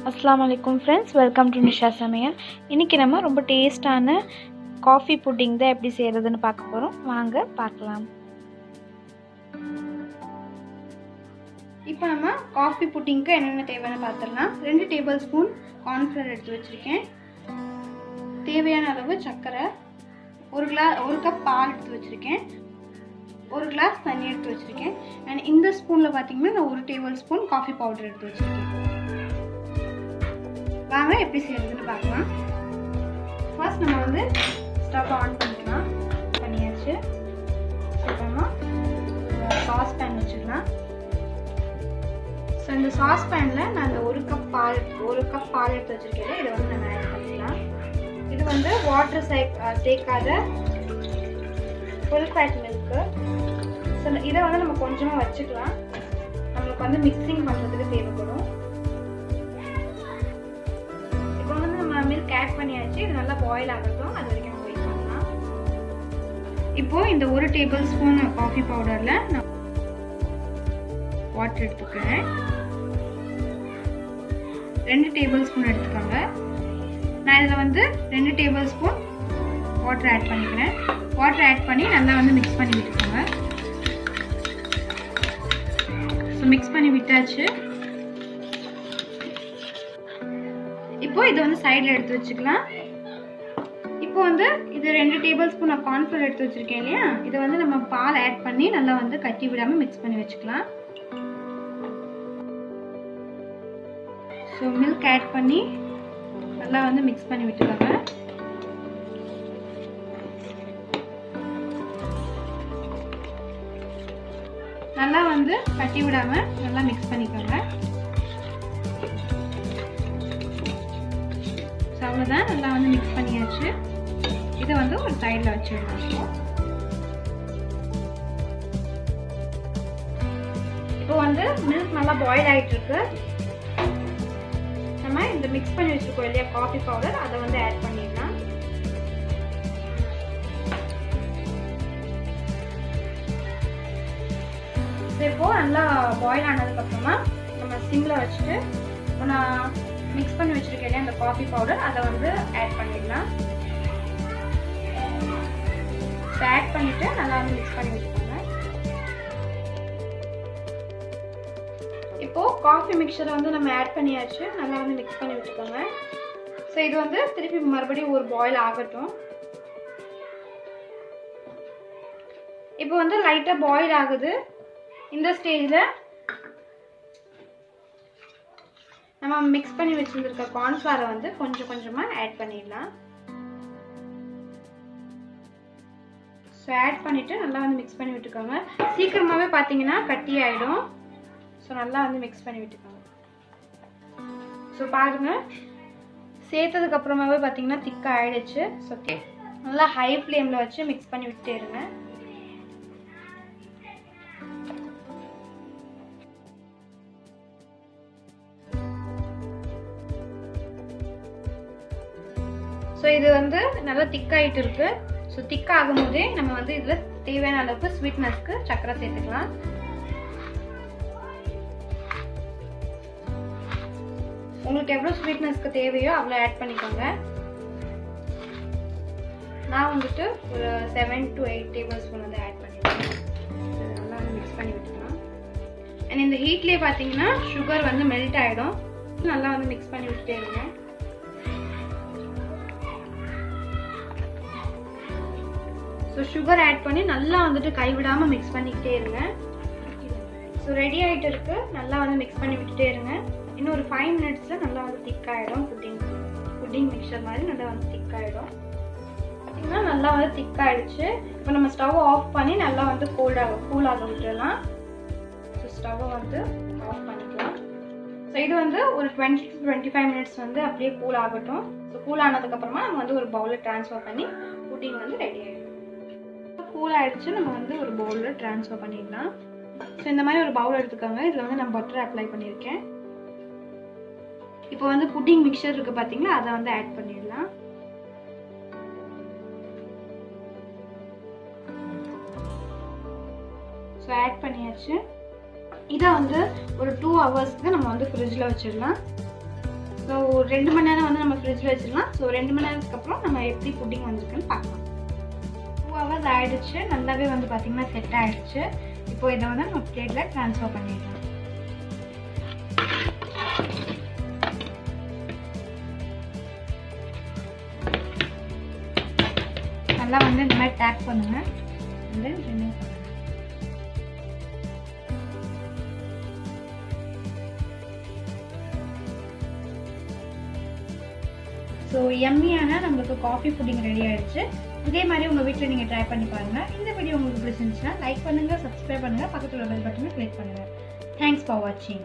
Assalamualaikum friends, welcome to Nisha samayal. இன்னைக்கு நம்ம ரொம்ப டேஸ்டான காஃபி புட்டிங் தான் எப்படி செய்யறதுன்னு பார்க்க போறோம். வாங்க பார்க்கலாம். இப்போ நம்ம காஃபி புட்டிங்க்கு என்னென்ன தேவைன்னு பார்த்தறலாம். 2 டேபிள்ஸ்பூன் corn flour எடுத்து வச்சிருக்கேன். தேவையான அளவு சர்க்கரை, ஒரு கப் பால் எடுத்து வச்சிருக்கேன். ஒரு கிளாஸ் தண்ணி எடுத்து வச்சிருக்கேன். and இந்த ஸ்பூன்ல பாத்தீங்கன்னா நான் 1 டேபிள்ஸ்பூன் காஃபி பவுடர் எடுத்து வச்சிருக்கேன். வாங்க எப்படி செய்யறதுன்னு பார்க்கலாம். ஃபர்ஸ்ட் நம்ம வந்து ஸ்டவ் ஆன் பண்ணிக்கலாம். பண்ணியாச்சு. அப்புறமா சாஸ் பேன் வச்சுக்கலாம். ஸோ இந்த சாஸ் பேன்ல நான் இந்த ஒரு கப் பால் எடுத்து வச்சிருக்கேன். இதை வந்து நம்ம ஆட் பண்ணிக்கலாம். இது வந்து வாட்டர் சேர்க்காத ஃபுல் ஃபேட் மில்க். ஸோ இதை வந்து நம்ம கொஞ்சமாக வச்சுக்கலாம். நம்மளுக்கு வந்து மிக்சிங் பண்ணுறதுக்கு தேவைப்படும். மில்க் ஆட் பண்ணியாச்சு. இது நல்லா பாயில் ஆகட்டும். அது வரைக்கும் நம்ம வெயிட் பண்ணலாம். இப்போ இந்த 1 டேபிள்ஸ்பூன் காஃபி பவுடர்ல நான் வாட்டர் எடுத்துக்கிறேன். 2 டேபிள்ஸ்பூன் எடுத்துக்கோங்க. நான் இதில் வந்து 2 டேபிள்ஸ்பூன் வாட்டர் ஆட் பண்ணிக்கிறேன். வாட்டர் ஆட் பண்ணி நல்லா வந்து மிக்ஸ் பண்ணி விட்டுக்கோங்க. ஸோ மிக்ஸ் பண்ணி விட்டாச்சு. இப்போ இதை வந்து சைடில் எடுத்து வச்சுக்கலாம். இப்போ வந்து இது 2 டேபிள்ஸ்பூன் நான் கார்ன்ஃப்ளவர் எடுத்து வச்சிருக்கேன் இல்லையா, இதை வந்து நம்ம பால் ஆட் பண்ணி நல்லா வந்து கட்டி விடாமல் மிக்ஸ் பண்ணி வச்சுக்கலாம். ஸோ மில்க் ஆட் பண்ணி நல்லா வந்து மிக்ஸ் பண்ணி விட்டுக்கோங்க. நல்லா வந்து கட்டி விடாமல் நல்லா மிக்ஸ் பண்ணிக்கோங்க. அவ்வளோதான், நல்லா வந்து மிக்ஸ் பண்ணியாச்சு. இதை வந்து ஒரு சைடில் வச்சிடலாம். இப்போ வந்து மில்க் நல்லா பாயில் ஆகிட்டு இருக்கு. நம்ம இந்த மிக்ஸ் பண்ணி வச்சிருக்கோம் இல்லையா காஃபி பவுடர், அதை வந்து ஆட் பண்ணிடலாம். இப்போ நல்லா பாயில் ஆனதுக்கப்புறமா நம்ம சிம்மில் வச்சுட்டு நான் மிக்ஸ் பண்ணி வச்சிருக்கேன் அந்த காஃபி பவுடர், அதை வந்து ஆட் பண்ணிடலாம். ஆட் பண்ணிட்டு நல்லா வந்து மிக்ஸ் பண்ணி வச்சுக்கோங்க. இப்போ காஃபி மிக்சரை வந்து நம்ம ஆட் பண்ணியாச்சு. நல்லா வந்து மிக்ஸ் பண்ணி வச்சுக்கோங்க. ஸோ இது வந்து திருப்பி மறுபடியும் ஒரு பாயில் ஆகட்டும். இப்போ வந்து லைட்டாக பாயில் ஆகுது. இந்த ஸ்டேஜில் நம்ம மிக்ஸ் பண்ணி வச்சிருந்திருக்க கார்ன்ஃப்ளவரை வந்து கொஞ்சம் கொஞ்சமாக ஆட் பண்ணிடலாம். ஸோ ஆட் பண்ணிவிட்டு நல்லா வந்து மிக்ஸ் பண்ணி விட்டுக்கோங்க. சீக்கிரமாகவே பார்த்தீங்கன்னா கட்டி ஆகிடும். ஸோ நல்லா வந்து மிக்ஸ் பண்ணி விட்டுக்கோங்க. ஸோ பாருங்கள், சேர்த்ததுக்கு அப்புறமாவே பார்த்தீங்கன்னா திக்காக ஆகிடுச்சு. ஸோ நல்லா ஹை ஃப்ளேமில் வச்சு மிக்ஸ் பண்ணி விட்டே இருங்க. ஸோ இது வந்து நல்லா திக்காயிட்டு இருக்கு. ஸோ திக்காக ஆகும்போதே நம்ம வந்து இதில் தேவையான அளவுக்கு ஸ்வீட்னஸ்க்கு சர்க்கரை சேர்த்துக்கலாம். உங்களுக்கு எவ்வளோ ஸ்வீட்னஸ்க்கு தேவையோ அவ்வளோ ஆட் பண்ணிக்கோங்க. நான் வந்துட்டு ஒரு 7 to 8 டேபிள்ஸ்பூன் வந்து ஆட் பண்ணிடுறேன். நல்லா வந்து மிக்ஸ் பண்ணி விட்டுக்கலாம். அண்ட் இந்த ஹீட்லேயே பார்த்தீங்கன்னா சுகர் வந்து மெல்ட் ஆகிடும். நல்லா வந்து மிக்ஸ் பண்ணி விட்டுட்டே இருங்க. ஸோ சுகர் ஆட் பண்ணி நல்லா வந்துட்டு கைவிடாமல் மிக்ஸ் பண்ணிக்கிட்டே இருங்க. ஸோ ரெடி ஆகிட்டு இருக்கு. நல்லா வந்து மிக்ஸ் பண்ணி விட்டுட்டே இருங்க. இன்னும் ஒரு 5 மினிட்ஸில் நல்லா வந்து திக்காகிடும். புட்டிங் மிக்சர் மாதிரி நல்லா வந்து திக்காகிடும். பார்த்தீங்கன்னா நல்லா வந்து திக்காகிடுச்சு. இப்போ நம்ம ஸ்டவ் ஆஃப் பண்ணி நல்லா வந்து கூலாக விட்டுடலாம். ஸோ ஸ்டவ்வை வந்து ஆஃப் பண்ணிக்கலாம். ஸோ இது வந்து ஒரு 20 to 25 மினிட்ஸ் வந்து அப்படியே கூல் ஆகட்டும். ஸோ கூல் ஆனதுக்கப்புறமா நம்ம வந்து ஒரு பவுலில் ட்ரான்ஸ்ஃபர் பண்ணி புட்டிங் வந்து ரெடி ஆகிடும். கூல் ஆகிடுச்சு. நம்ம வந்து ஒரு பவுலில் ட்ரான்ஸ்ஃபர் பண்ணிடலாம். ஸோ இந்த மாதிரி ஒரு பவுல் எடுத்துக்கோங்க. இதில் வந்து நான் பட்டர் அப்ளை பண்ணியிருக்கேன். இப்போ வந்து புட்டிங் மிக்சர் இருக்குது பார்த்தீங்களா, அதை வந்து ஆட் பண்ணிடலாம். ஸோ ஆட் பண்ணியாச்சு. இதை வந்து ஒரு 2 ஹவர்ஸ்க்கு நம்ம வந்து ஃப்ரிட்ஜில் வச்சிடலாம். ஸோ 2 மணி நேரம் வந்து நம்ம ஃப்ரிட்ஜில் வச்சிடலாம். ஸோ 2 மணி நேரத்துக்கு அப்புறம் நம்ம எப்படி புட்டிங் வந்திருக்குன்னு பார்க்கலாம். 2 hours ஆயிடுச்சு. நல்லாவே வந்து பார்த்தீங்கன்னா செட் ஆயிடுச்சு. இப்போ இதை வந்து நம்ம பிளேட்டில் ட்ரான்ஸ்ஃபர் பண்ணிடலாம். நல்லா வந்து இந்த மாதிரி டேப் பண்ணுங்க. ரிமூவ் பண்ணுங்க. ஸோ எம்மியான நம்மளுக்கு காஃபி புட்டிங் ரெடி ஆயிடுச்சு. இதே மாதிரி உங்கள் வீட்டில் நீங்கள் ட்ரை பண்ணி பாருங்கள். இந்த வீடியோ உங்களுக்கு பிடிச்சிருந்துச்சுன்னா லைக் பண்ணுங்கள், சப்ஸ்கிரைப் பண்ணுங்கள், பக்கத்தில் உள்ள பெல் பட்டனை கிளிக் பண்ணுங்கள். தேங்க்ஸ் ஃபார் வாட்சிங்.